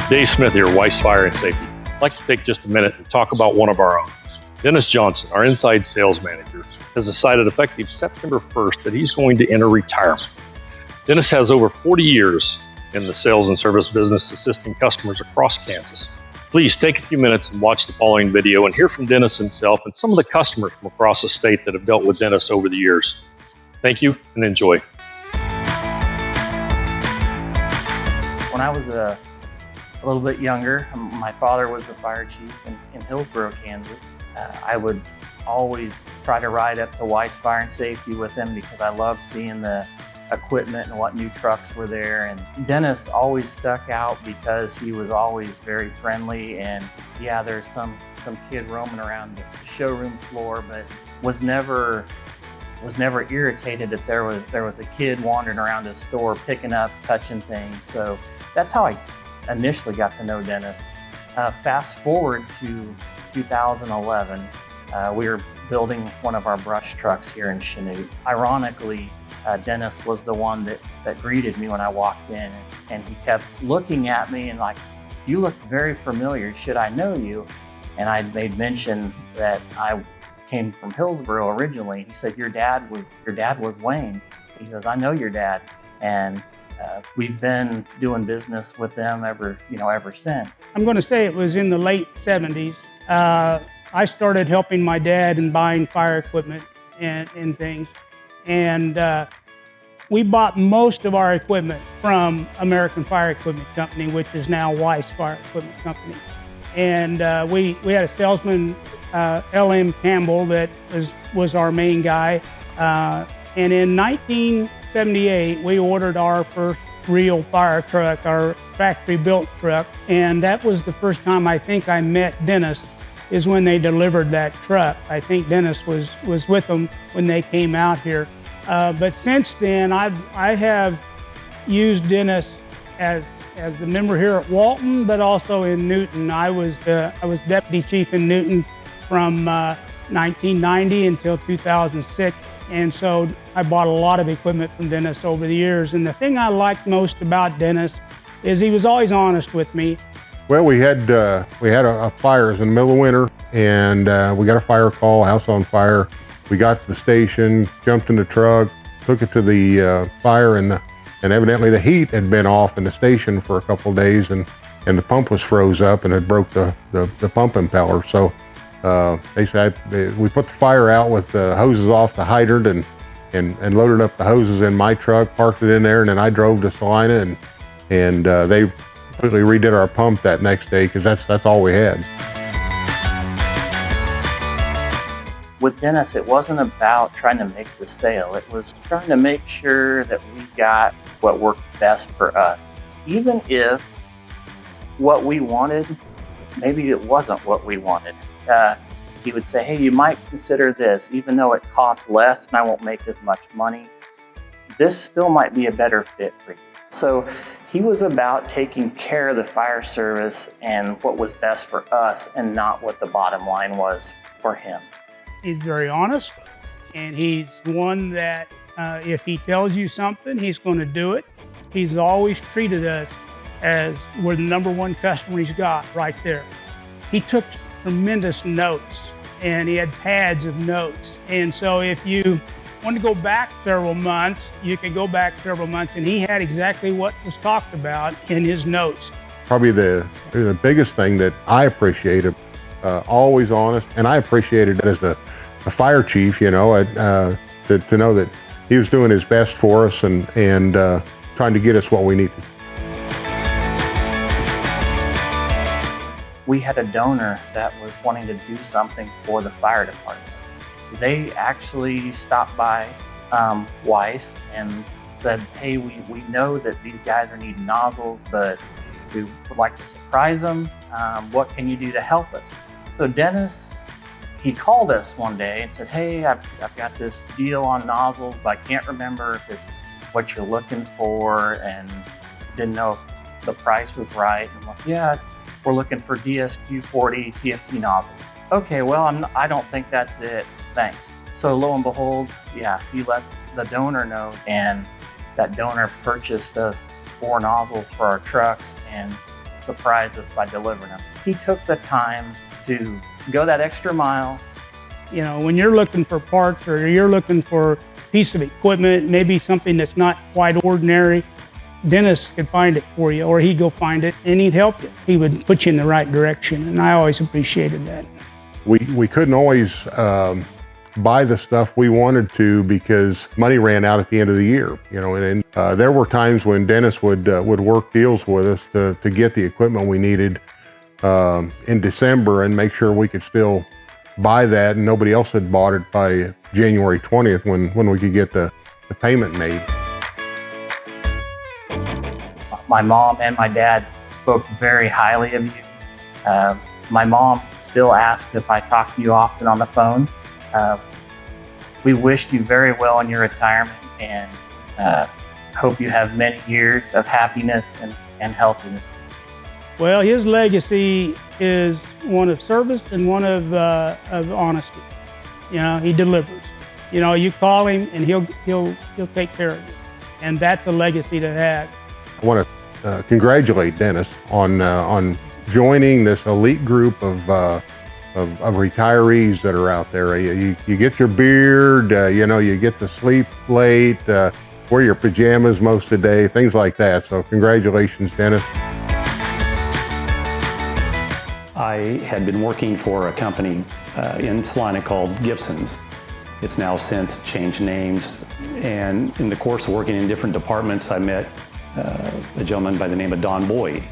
Dave Smith here, Weis Fire and Safety. I'd like to take just a minute and talk about one of our own. Dennis Johnson, our inside sales manager, has decided effective September 1st that he's going to enter retirement. Dennis has over 40 years in the sales and service business assisting customers across Kansas. Please take a few minutes and watch the following video and hear from Dennis himself and some of the customers from across the state that have dealt with Dennis over the years. Thank you and enjoy. When I was a little bit younger, my father was the fire chief in Hillsboro, Kansas. I would always try to ride up to Weis Fire and Safety with him because I loved seeing the equipment and what new trucks were there. And Dennis always stuck out because he was always very friendly. And yeah, there's some kid roaming around the showroom floor, but was never irritated that there was a kid wandering around his store picking up, touching things. So that's how I initially got to know Dennis. Fast forward to 2011, we were building one of our brush trucks here in Chanute. Ironically, Dennis was the one that greeted me when I walked in, and he kept looking at me and like, "You look very familiar, should I know you?" And I made mention that I came from Hillsboro originally. He said, your dad was Wayne. He goes, "I know your dad." And we've been doing business with them ever since. I'm going to say it was in the late 70s. I started helping my dad in buying fire equipment and things. And we bought most of our equipment from American Fire Equipment Company, which is now Weis Fire Equipment Company. And we had a salesman, L.M. Campbell, that was our main guy. And in 1978, we ordered our first real fire truck, our factory-built truck. And that was the first time I think I met Dennis, is when they delivered that truck. I think Dennis was with them when they came out here. But since then, I have used Dennis as the member here at Walton, but also in Newton. I was deputy chief in Newton from 1990 until 2006. And so I bought a lot of equipment from Dennis over the years. And the thing I liked most about Dennis is he was always honest with me. Well, we had a fire in the middle of winter, and we got a fire call, house on fire. We got to the station, jumped in the truck, took it to the fire, and evidently the heat had been off in the station for a couple of days, and the pump was froze up and it broke the pump impeller. So they said we put the fire out with the hoses off the hydrant and loaded up the hoses in my truck, parked it in there, and then I drove to Salina, and they completely redid our pump that next day because that's all we had. With Dennis, it wasn't about trying to make the sale. It was trying to make sure that we got what worked best for us. Even if what we wanted, maybe it wasn't what we wanted. He would say, "Hey, you might consider this, even though it costs less and I won't make as much money. This still might be a better fit for you." So he was about taking care of the fire service and what was best for us and not what the bottom line was for him. He's very honest, and he's one that if he tells you something, he's going to do it. He's always treated us as we're the number one customer he's got right there. He took tremendous notes, and he had pads of notes. And so if you want to go back several months, you can go back several months, and he had exactly what was talked about in his notes. Probably the biggest thing that I appreciated, always honest, and I appreciated it as a fire chief, to know that he was doing his best for us and trying to get us what we needed. We had a donor that was wanting to do something for the fire department. They actually stopped by Weis and said, "Hey, we know that these guys are needing nozzles, but we would like to surprise them. What can you do to help us?" So Dennis, he called us one day and said, "Hey, I've got this deal on nozzles, but I can't remember if it's what you're looking for," and didn't know if the price was right. And I'm like, "Yeah, we're looking for DSQ-40 TFT nozzles." "Okay, well, I don't think that's it. Thanks." So lo and behold, yeah, he let the donor know, and that donor purchased us 4 nozzles for our trucks. And surprise us by delivering them. He took the time to go that extra mile. You know, when you're looking for parts or you're looking for a piece of equipment, maybe something that's not quite ordinary, Dennis could find it for you, or he'd go find it and he'd help you. He would put you in the right direction, and I always appreciated that. We couldn't always buy the stuff we wanted to because money ran out at the end of the year, you know, and there were times when Dennis would work deals with us to get the equipment we needed in December and make sure we could still buy that, and nobody else had bought it by January 20th when we could get the payment made. My mom and my dad spoke very highly of you. My mom still asks if I talk to you often on the phone. We wished you very well in your retirement, and hope you have many years of happiness and healthiness. Well, his legacy is one of service and one of honesty. You know, he delivers. You know, you call him and he'll take care of you, and that's a legacy to have. I want to congratulate Dennis on joining this elite group of retirees that are out there. You get your beard, you know, you get to sleep late, wear your pajamas most of the day, things like that. So congratulations, Dennis. I had been working for a company in Salina called Gibson's. It's now since changed names, and in the course of working in different departments, I met a gentleman by the name of Don Boyd.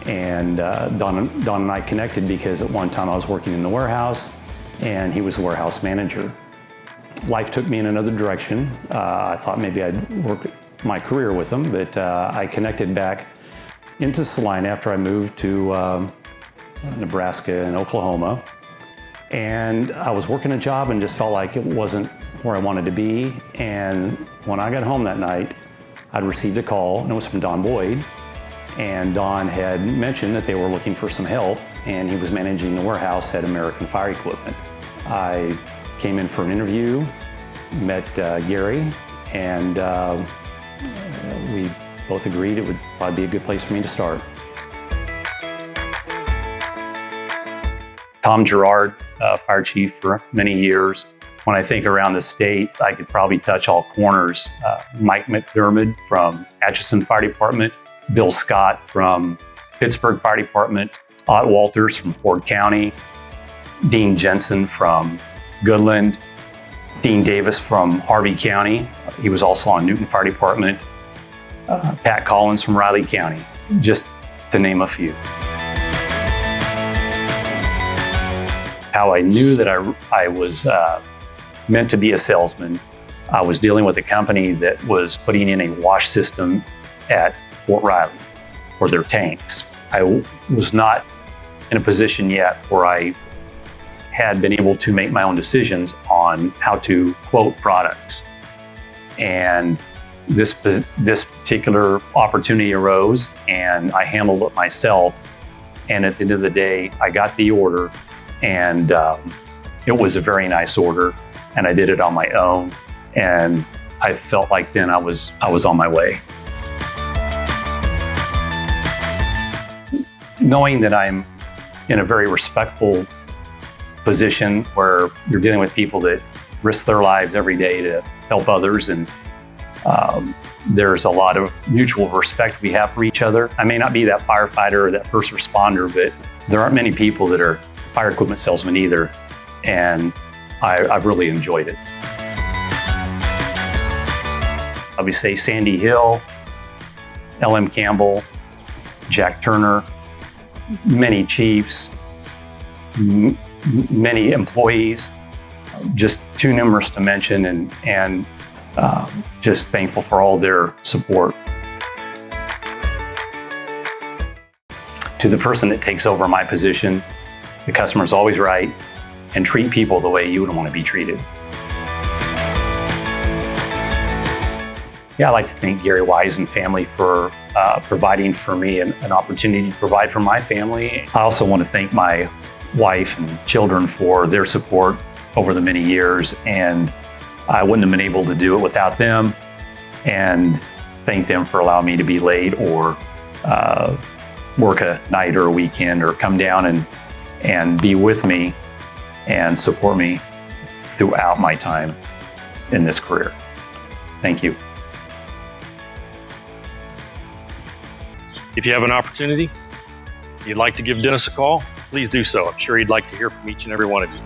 And Don and I connected because at one time I was working in the warehouse and he was the warehouse manager. Life took me in another direction. I thought maybe I'd work my career with him, but I connected back into Salina after I moved to Nebraska and Oklahoma. And I was working a job and just felt like it wasn't where I wanted to be. And when I got home that night, I'd received a call, and it was from Don Boyd. And Don had mentioned that they were looking for some help, and he was managing the warehouse at American Fire Equipment. I came in for an interview, met Gary, and we both agreed it would probably be a good place for me to start. Tom Gerard, fire chief for many years. When I think around the state, I could probably touch all corners. Mike McDermott from Atchison Fire Department, Bill Scott from Pittsburgh Fire Department, Ott Walters from Ford County, Dean Jensen from Goodland, Dean Davis from Harvey County. He was also on Newton Fire Department, Pat Collins from Riley County, just to name a few. How I knew that I was meant to be a salesman, I was dealing with a company that was putting in a wash system at Fort Riley for their tanks. I was not in a position yet where I had been able to make my own decisions on how to quote products. And this particular opportunity arose, and I handled it myself. And at the end of the day, I got the order, and it was a very nice order, and I did it on my own. And I felt like then I was on my way. Knowing that I'm in a very respectful position where you're dealing with people that risk their lives every day to help others, and there's a lot of mutual respect we have for each other. I may not be that firefighter or that first responder, but there aren't many people that are fire equipment salesmen either, and I've really enjoyed it. I would say Sandy Hill, L.M. Campbell, Jack Turner, many chiefs, many employees, just too numerous to mention, and just thankful for all their support. To the person that takes over my position, the customer's always right, and treat people the way you would want to be treated. Yeah, I'd like to thank Gary Weis and family for providing for me an opportunity to provide for my family. I also want to thank my wife and children for their support over the many years, and I wouldn't have been able to do it without them, and thank them for allowing me to be late or work a night or a weekend or come down and be with me and support me throughout my time in this career. Thank you. If you have an opportunity, you'd like to give Dennis a call, please do so. I'm sure he'd like to hear from each and every one of you.